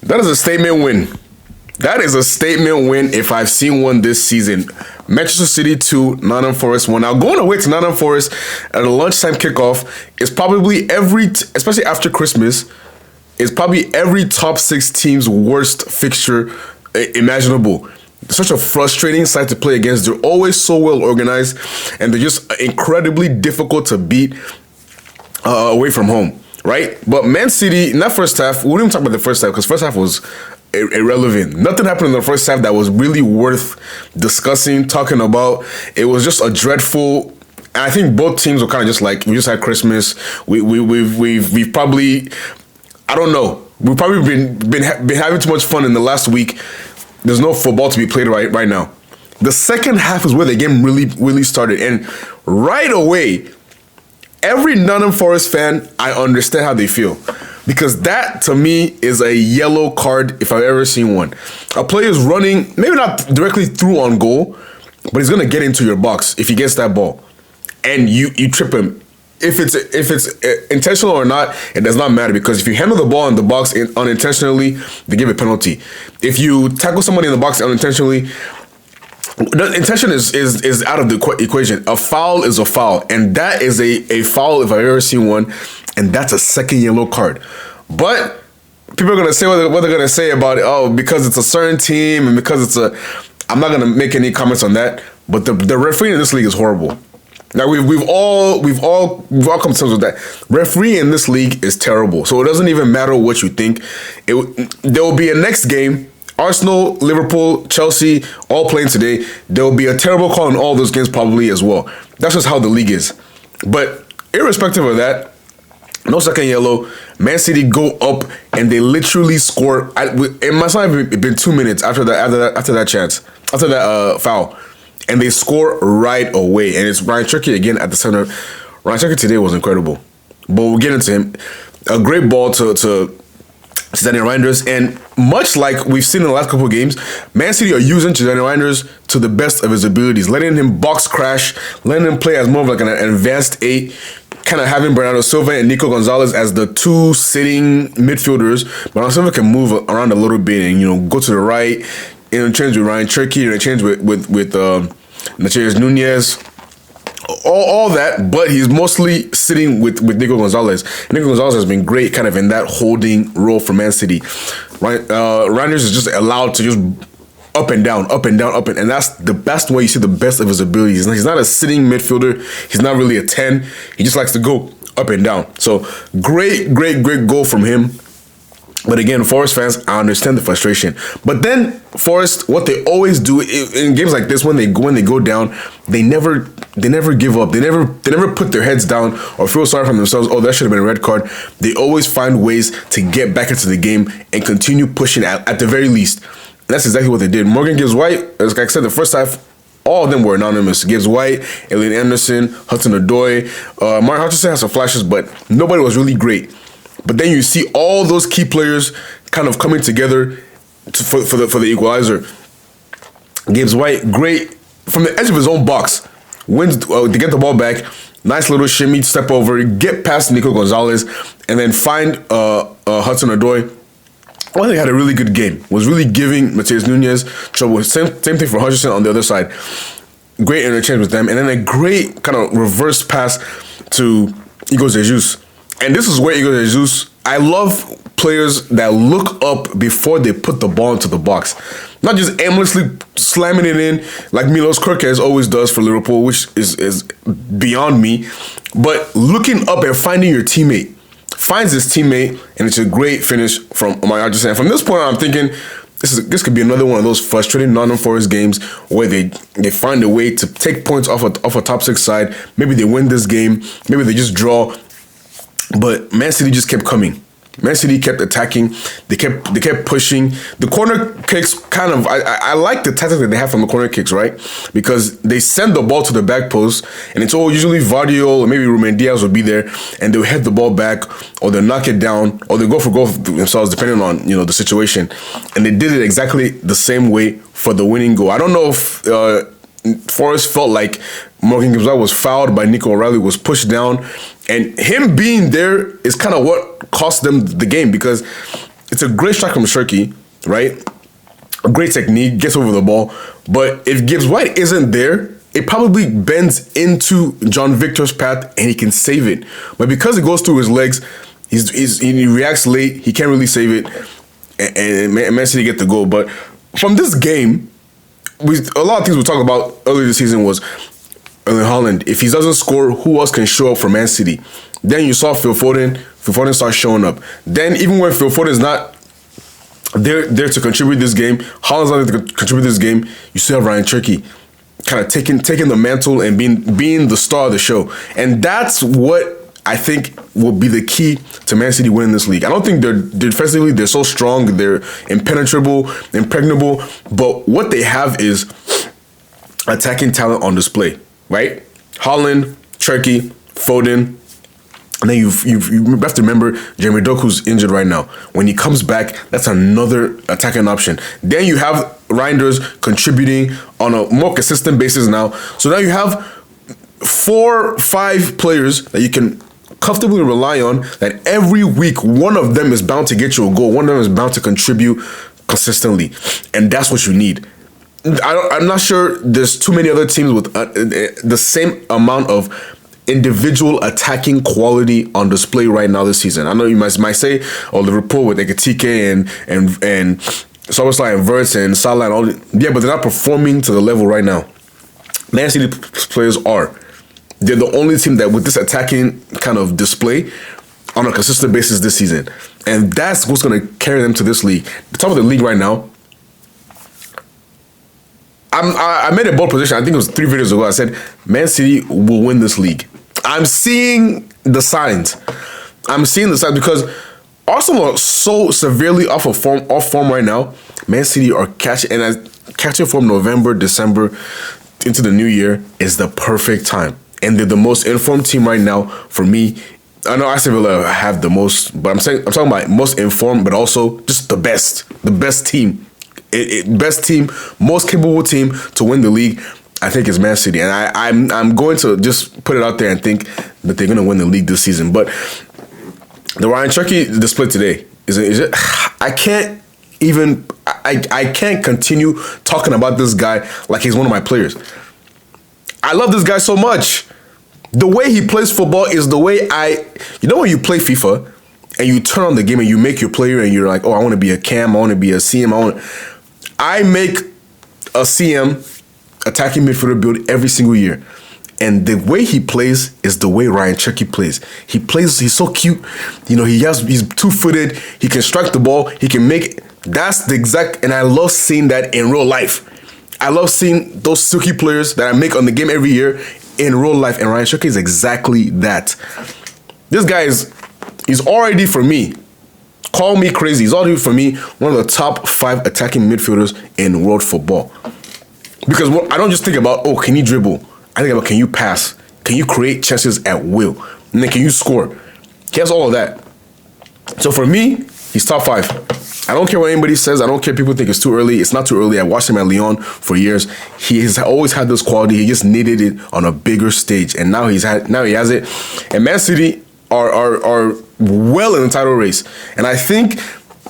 That is a statement win. That is a statement win if I've seen one this season. Manchester City 2, Nottingham Forest 1. Now, going away to Nottingham Forest at a lunchtime kickoff is probably especially after Christmas, is probably every top 6 team's worst fixture imaginable. Such a frustrating side to play against. They're always so well organized, and they're just incredibly difficult to beat away from home, right? But Man City, in that first half, we won't even talk about the first half because first half was irrelevant. Nothing happened in the first half that was really worth discussing, talking about. It was just a dreadful. And I think both teams were kind of just like, we just had Christmas. We've probably, I don't know. We've probably been having too much fun in the last week. There's no football to be played right now. The second half is where the game really started, and right away, every Nottingham Forest fan, I understand how they feel. Because that, to me, is a yellow card if I've ever seen one. A player is running, maybe not directly through on goal, but he's going to get into your box if he gets that ball. And you trip him. If it's intentional or not, it does not matter. Because if you handle the ball in the box unintentionally, they give a penalty. If you tackle somebody in the box unintentionally, the intention is out of the equation. A foul is a foul, and that is a foul if I've ever seen one, and that's a second yellow card. But people are gonna say what they're gonna say about it. Oh, because it's a certain team and because it's a. I'm not gonna make any comments on that. But the refereeing in this league is horrible. Now we've all come to terms with that. Referee in this league is terrible. So it doesn't even matter what you think. There will be a next game. Arsenal, Liverpool, Chelsea, all playing today. There will be a terrible call in all those games probably as well. That's just how the league is. But irrespective of that, no second yellow. Man City go up and they literally score. It must not have been 2 minutes after that chance, after that foul, and they score right away. And it's Ryan Cherki again at the center. Ryan Cherki today was incredible, but we'll get into him. A great ball to Daniel Reinders, and much like we've seen in the last couple of games, Man City are using Daniel Reinders to the best of his abilities, letting him box crash, letting him play as more of like an advanced 8, kind of having Bernardo Silva and Nico Gonzalez as the 2 sitting midfielders. Bernardo Silva can move around a little bit and go to the right, interchange with Ryan Cherki, interchange with Matheus Nunes. All that, but he's mostly sitting with Nico Gonzalez. Nico Gonzalez has been great kind of in that holding role for Man City. Reinders is just allowed to just up and down, and that's the best way you see the best of his abilities. He's not a sitting midfielder. He's not really a 10. He just likes to go up and down. So great goal from him. But again, Forest fans, I understand the frustration. But then Forest, what they always do in games like this, when they go down, they never give up. They never put their heads down or feel sorry for themselves. Oh, that should have been a red card. They always find ways to get back into the game and continue pushing at the very least. And that's exactly what they did. Morgan Gibbs White, as I said, the first half, all of them were anonymous. Gibbs White, Elliot Anderson, Hudson-Odoi, Martin Hutchinson has some flashes, but nobody was really great. But then you see all those key players kind of coming together for the equalizer. Gibbs White, great from the edge of his own box, wins to get the ball back. Nice little shimmy, step over, get past Nico Gonzalez, and then find Hudson-Odoi. I think he had a really good game. Was really giving Matheus Nunes trouble. Same thing for Hutchinson on the other side. Great interchange with them, and then a great kind of reverse pass to Igor Jesus. And this is where Igor Jesus, I love players that look up before they put the ball into the box. Not just aimlessly slamming it in like Milos Kerkez always does for Liverpool, which is beyond me. But looking up and finding your teammate. Finds his teammate, and it's a great finish from Omar Hutchinson. From this point on, I'm thinking this could be another one of those frustrating Nottingham Forest games where they find a way to take points off a top 6 side. Maybe they win this game. Maybe they just draw. But Man City just kept coming. Man City kept attacking. They kept pushing. The corner kicks kind of, I like the tactics that they have from the corner kicks, right? Because they send the ball to the back post, and it's all usually Vardio or maybe Ruben Diaz will be there, and they'll head the ball back, or they'll knock it down, or they'll go for goal themselves, depending on the situation. And they did it exactly the same way for the winning goal. I don't know if Forrest felt like Morgan Gibbs White was fouled by Nico O'Reilly, was pushed down, and him being there is kind of what cost them the game, because it's a great strike from Cherki, right? A great technique, gets over the ball. But if Gibbs White isn't there, it probably bends into John Victor's path and he can save it. But because it goes through his legs, he reacts late. He can't really save it, and Man City get the goal. But from this game, a lot of things we talked about earlier this season was Erling Haaland. If he doesn't score, who else can show up for Man City? Then you saw Phil Foden. Phil Foden starts showing up. Then even when Phil Foden is not there to contribute this game, Haaland's not there to contribute this game, you still have Ryan Cherki kind of taking the mantle and being the star of the show. And that's what I think will be the key to Man City winning this league. I don't think they're defensively, they're so strong, they're impenetrable, impregnable, but what they have is attacking talent on display, right? Haaland, Cherki, Foden, and then you have to remember Jeremy Doku's injured right now. When he comes back, that's another attacking option. Then you have Reinders contributing on a more consistent basis now. So now you have 4-5 players that you can comfortably rely on, that every week one of them is bound to get you a goal. One of them is bound to contribute consistently. And that's what you need. I'm not sure there's too many other teams with the same amount of individual attacking quality on display right now this season. I know you might say, oh, Liverpool with Ekitike and Soboslai and Wirtz and Salah and all that. Yeah, but they're not performing to the level right now. Man City players are. They're the only team that with this attacking kind of display on a consistent basis this season. And that's what's going to carry them to this league. The top of the league right now, I made a bold position. I think it was 3 videos ago. I said, Man City will win this league. I'm seeing the signs. Because Arsenal are so severely off form right now. Man City are catching form November, December into the new year is the perfect time. And they're the most informed team right now for me. I know Aston Villa have the most, but I'm talking about most informed, but also just the best team. Best team, most capable team to win the league, I think is Man City. And I'm going to just put it out there and think that they're going to win the league this season. But the Ryan Cherki display today, is it I can't continue talking about this guy like he's one of my players. I love this guy so much. The way he plays football is the way when you play FIFA and you turn on the game and you make your player and you're like, oh, I want to be a cam, I want to be a CM, I make a CM attacking midfielder build every single year. And the way he plays is the way Ryan Cherki plays. He's so cute. He's 2-footed. He can strike the ball. He can make, that's the exact, and I love seeing that in real life. I love seeing those silky players that I make on the game every year in real life. And Ryan Cherki is exactly that. This guy he's already, for me, call me crazy, he's already, for me, one of the top 5 attacking midfielders in world football. Because I don't just think about, oh, can you dribble? I think about, can you pass? Can you create chances at will? And then can you score? He has all of that. So for me, he's top 5. I don't care what anybody says. I don't care if people think it's too early. It's not too early. I watched him at Lyon for years. He has always had this quality. He just needed it on a bigger stage. And now he has it. And Man City are well in the title race. And I think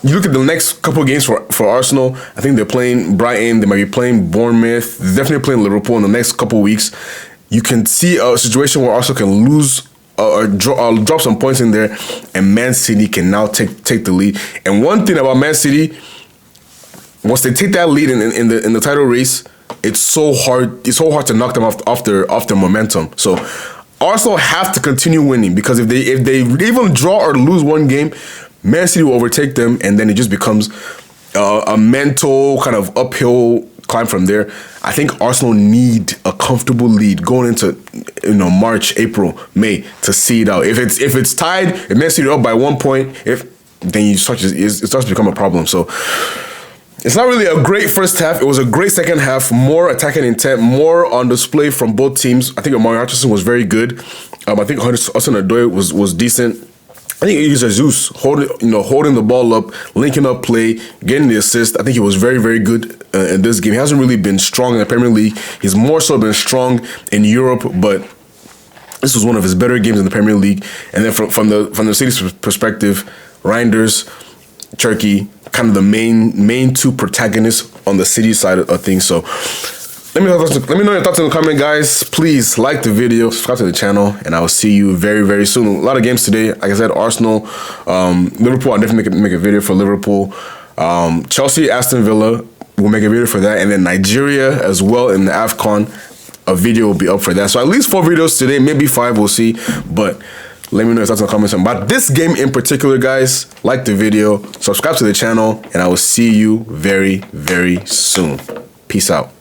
you look at the next couple of games for Arsenal, I think they're playing Brighton, they might be playing Bournemouth, they're definitely playing Liverpool in the next couple of weeks. You can see a situation where Arsenal can lose or drop some points in there, and Man City can now take the lead. And one thing about Man City, once they take that lead in the title race, it's so hard to knock them off their momentum. So Arsenal have to continue winning, because if they even draw or lose one game, Man City will overtake them, and then it just becomes a mental kind of uphill climb from there. I think Arsenal need a comfortable lead going into March, April, May to see it out. If it's tied, if Man City up by 1 point, then it starts to become a problem. So it's not really a great first half. It was a great second half, more attacking intent, more on display from both teams. I think Amari Hutchinson was very good. I think Hudson-Odoi was decent. I think it was Jesus holding the ball up, linking up play, getting the assist. I think he was very, very good in this game. He hasn't really been strong in the Premier League. He's more so been strong in Europe, but this was one of his better games in the Premier League. And then from the City's perspective, Reinders, Cherki, kind of the main two protagonists on the City side of things. So let me know your thoughts in the comment, guys. Please like the video, subscribe to the channel, and I will see you very, very soon. A lot of games today. Like I said, Arsenal, Liverpool. I'll definitely make a video for Liverpool. Chelsea, Aston Villa. We'll make a video for that, and then Nigeria as well in the AFCON. A video will be up for that. So at least 4 videos today, maybe 5. We'll see, but. Let me know your thoughts in the comments about this game in particular, guys. Like the video, subscribe to the channel, and I will see you very, very soon. Peace out.